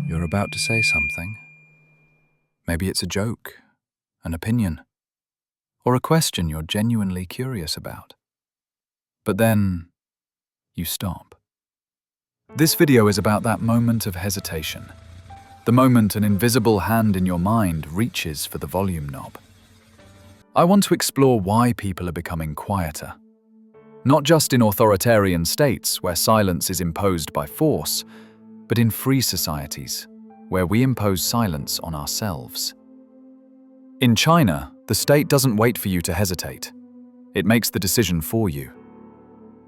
You're about to say something. Maybe it's a joke, an opinion, or a question you're genuinely curious about. But then, you stop. This video is about that moment of hesitation, the moment an invisible hand in your mind reaches for the volume knob. I want to explore why people are becoming quieter. Not just in authoritarian states where silence is imposed by force, but in free societies, where we impose silence on ourselves. In China, the state doesn't wait for you to hesitate. It makes the decision for you.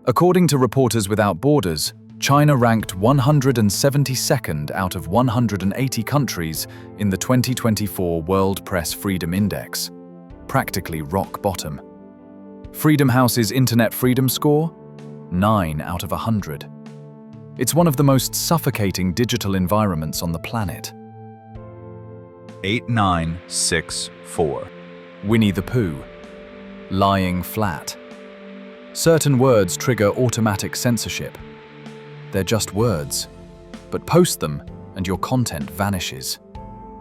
According to Reporters Without Borders, China ranked 172nd out of 180 countries in the 2024 World Press Freedom Index, practically rock bottom. Freedom House's Internet Freedom Score? 9 out of 100. It's one of the most suffocating digital environments on the planet. 8964. Winnie the Pooh. Lying flat. Certain words trigger automatic censorship. They're just words, but post them and your content vanishes.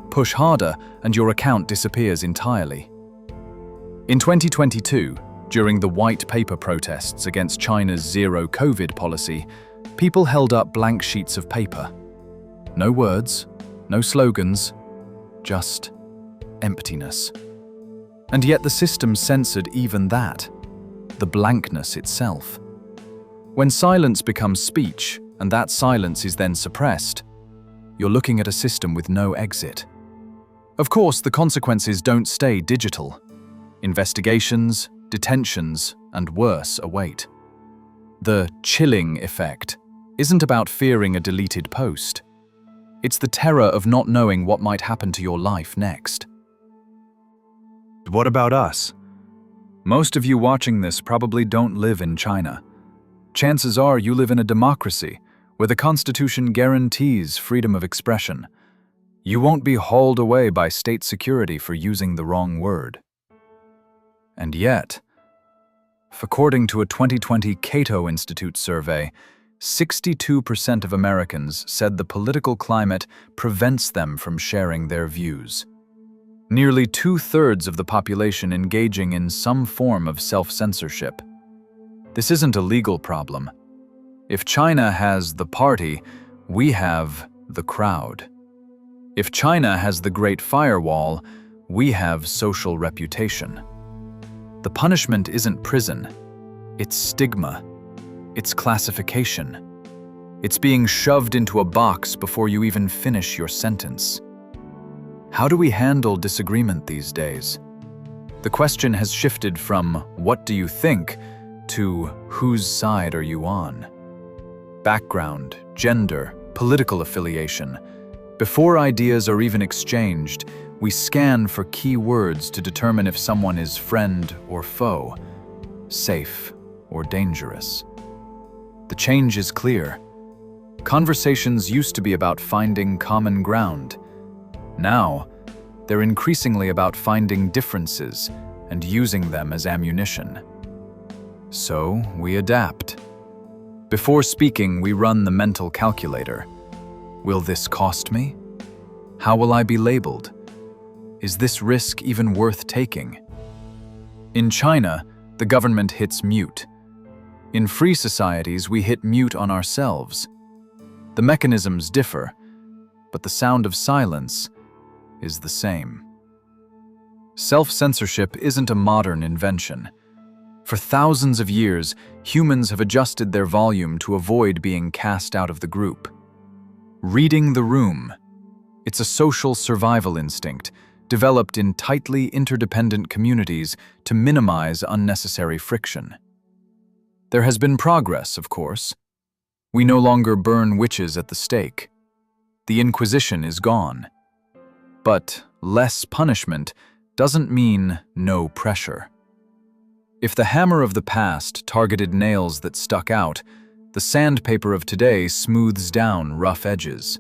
Push harder and your account disappears entirely. In 2022, during the White Paper protests against China's zero-COVID policy, people held up blank sheets of paper. No words, no slogans, just emptiness. And yet the system censored even that, the blankness itself. When silence becomes speech, and that silence is then suppressed, you're looking at a system with no exit. Of course, the consequences don't stay digital. Investigations, detentions, and worse await. The chilling effect isn't about fearing a deleted post. It's the terror of not knowing what might happen to your life next. What about us? Most of you watching this probably don't live in China. Chances are you live in a democracy where the Constitution guarantees freedom of expression. You won't be hauled away by state security for using the wrong word. And yet, according to a 2020 Cato Institute survey, 62% of Americans said the political climate prevents them from sharing their views. Nearly 2/3 of the population engaging in some form of self-censorship. This isn't a legal problem. If China has the party, we have the crowd. If China has the Great Firewall, we have social reputation. The punishment isn't prison, it's stigma. It's classification. It's being shoved into a box before you even finish your sentence. How do we handle disagreement these days? The question has shifted from "what do you think" to "whose side are you on?" Background, gender, political affiliation. Before ideas are even exchanged, we scan for key words to determine if someone is friend or foe, safe or dangerous. The change is clear. Conversations used to be about finding common ground. Now, they're increasingly about finding differences and using them as ammunition. So, we adapt. Before speaking, we run the mental calculator. Will this cost me? How will I be labeled? Is this risk even worth taking? In China, the government hits mute. In free societies, we hit mute on ourselves. The mechanisms differ, but the sound of silence is the same. Self-censorship isn't a modern invention. For thousands of years, humans have adjusted their volume to avoid being cast out of the group. Reading the room. It's a social survival instinct developed in tightly interdependent communities to minimize unnecessary friction. There has been progress, of course. We no longer burn witches at the stake. The Inquisition is gone. But less punishment doesn't mean no pressure. If the hammer of the past targeted nails that stuck out, the sandpaper of today smooths down rough edges.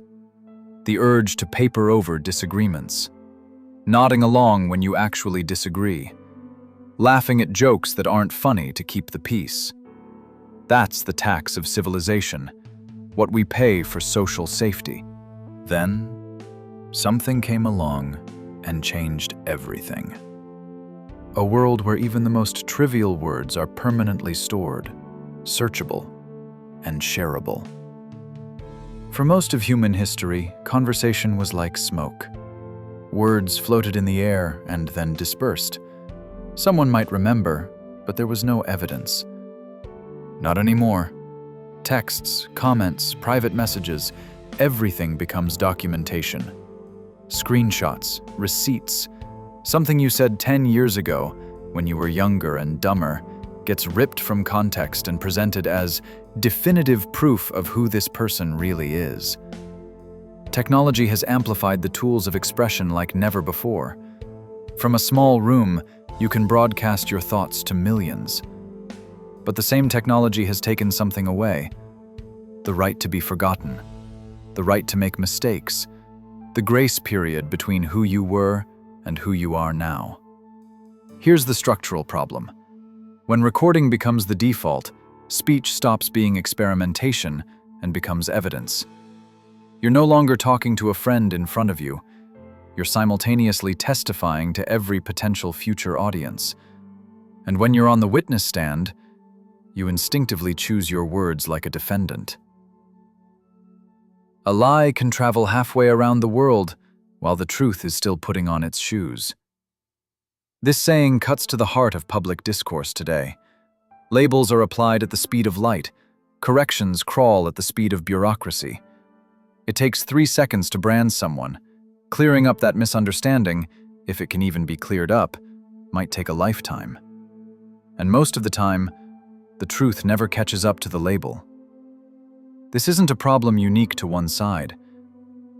The urge to paper over disagreements. Nodding along when you actually disagree. Laughing at jokes that aren't funny to keep the peace. That's the tax of civilization, what we pay for social safety. Then, something came along and changed everything. A world where even the most trivial words are permanently stored, searchable, and shareable. For most of human history, conversation was like smoke. Words floated in the air and then dispersed. Someone might remember, but there was no evidence. Not anymore. Texts, comments, private messages, everything becomes documentation. Screenshots, receipts. Something you said 10 years ago, when you were younger and dumber, gets ripped from context and presented as definitive proof of who this person really is. Technology has amplified the tools of expression like never before. From a small room, you can broadcast your thoughts to millions. But the same technology has taken something away. The right to be forgotten. The right to make mistakes. The grace period between who you were and who you are now. Here's the structural problem. When recording becomes the default, speech stops being experimentation and becomes evidence. You're no longer talking to a friend in front of you. You're simultaneously testifying to every potential future audience. And when you're on the witness stand, you instinctively choose your words like a defendant. A lie can travel halfway around the world while the truth is still putting on its shoes. This saying cuts to the heart of public discourse today. Labels are applied at the speed of light. Corrections crawl at the speed of bureaucracy. It takes 3 seconds to brand someone. Clearing up that misunderstanding, if it can even be cleared up, might take a lifetime. And most of the time, the truth never catches up to the label. This isn't a problem unique to one side.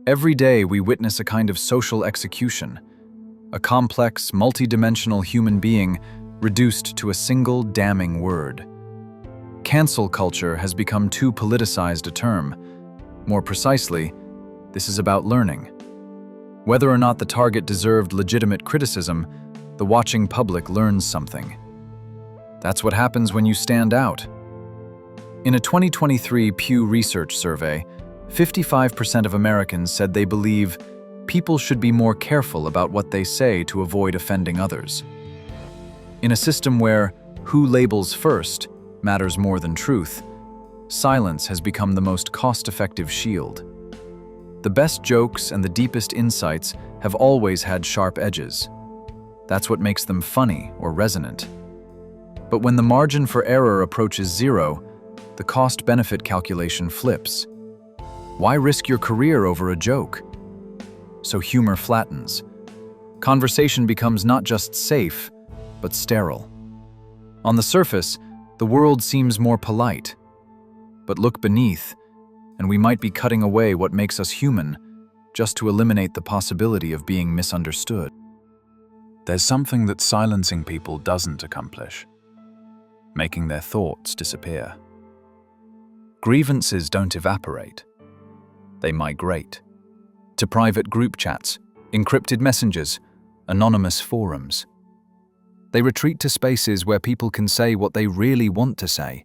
Every day we witness a kind of social execution, a complex, multidimensional human being reduced to a single damning word. Cancel culture has become too politicized a term. More precisely, this is about learning. Whether or not the target deserved legitimate criticism, the watching public learns something. That's what happens when you stand out. In a 2023 Pew Research survey, 55% of Americans said they believe people should be more careful about what they say to avoid offending others. In a system where who labels first matters more than truth, silence has become the most cost-effective shield. The best jokes and the deepest insights have always had sharp edges. That's what makes them funny or resonant. But when the margin for error approaches zero, the cost-benefit calculation flips. Why risk your career over a joke? So humor flattens. Conversation becomes not just safe, but sterile. On the surface, the world seems more polite. But look beneath, and we might be cutting away what makes us human just to eliminate the possibility of being misunderstood. There's something that silencing people doesn't accomplish: making their thoughts disappear. Grievances don't evaporate. They migrate to private group chats, encrypted messengers, anonymous forums. They retreat to spaces where people can say what they really want to say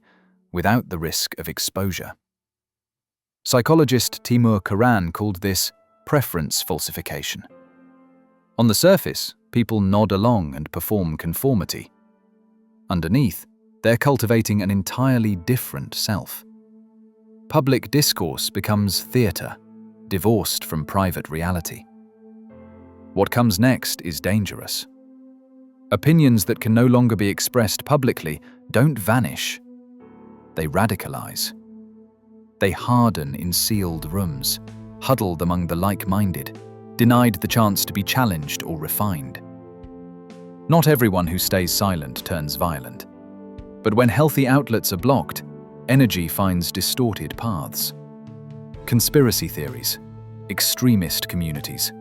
without the risk of exposure. Psychologist Timur Karan called this preference falsification. On the surface, people nod along and perform conformity. Underneath, they're cultivating an entirely different self. Public discourse becomes theater, divorced from private reality. What comes next is dangerous. Opinions that can no longer be expressed publicly don't vanish. They radicalize. They harden in sealed rooms, huddled among the like-minded, denied the chance to be challenged or refined. Not everyone who stays silent turns violent. But when healthy outlets are blocked, energy finds distorted paths. Conspiracy theories, extremist communities,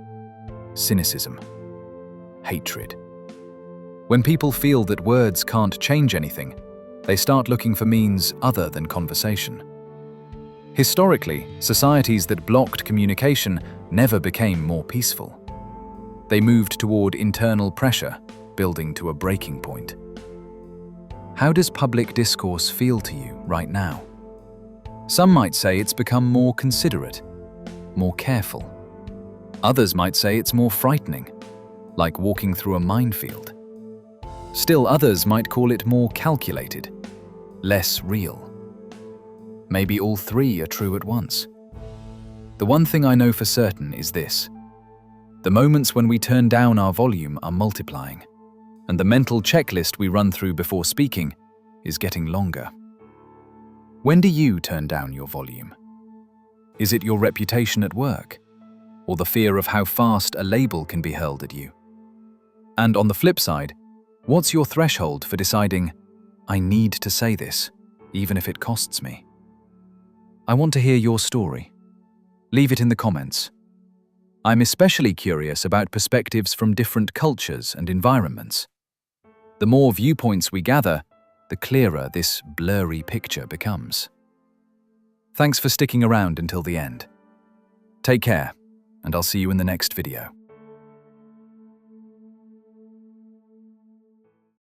cynicism, hatred. When people feel that words can't change anything, they start looking for means other than conversation. Historically, societies that blocked communication never became more peaceful. They moved toward internal pressure, building to a breaking point. How does public discourse feel to you right now? Some might say it's become more considerate, more careful, Others might say it's more frightening, like walking through a minefield. Still others might call it more calculated, less real. Maybe all three are true at once. The one thing I know for certain is this: the moments when we turn down our volume are multiplying, and the mental checklist we run through before speaking is getting longer. When do you turn down your volume? Is it your reputation at work, or the fear of how fast a label can be hurled at you? And on the flip side, what's your threshold for deciding, I need to say this, even if it costs me? I want to hear your story. Leave it in the comments. I'm especially curious about perspectives from different cultures and environments. The more viewpoints we gather, the clearer this blurry picture becomes. Thanks for sticking around until the end. Take care, and I'll see you in the next video.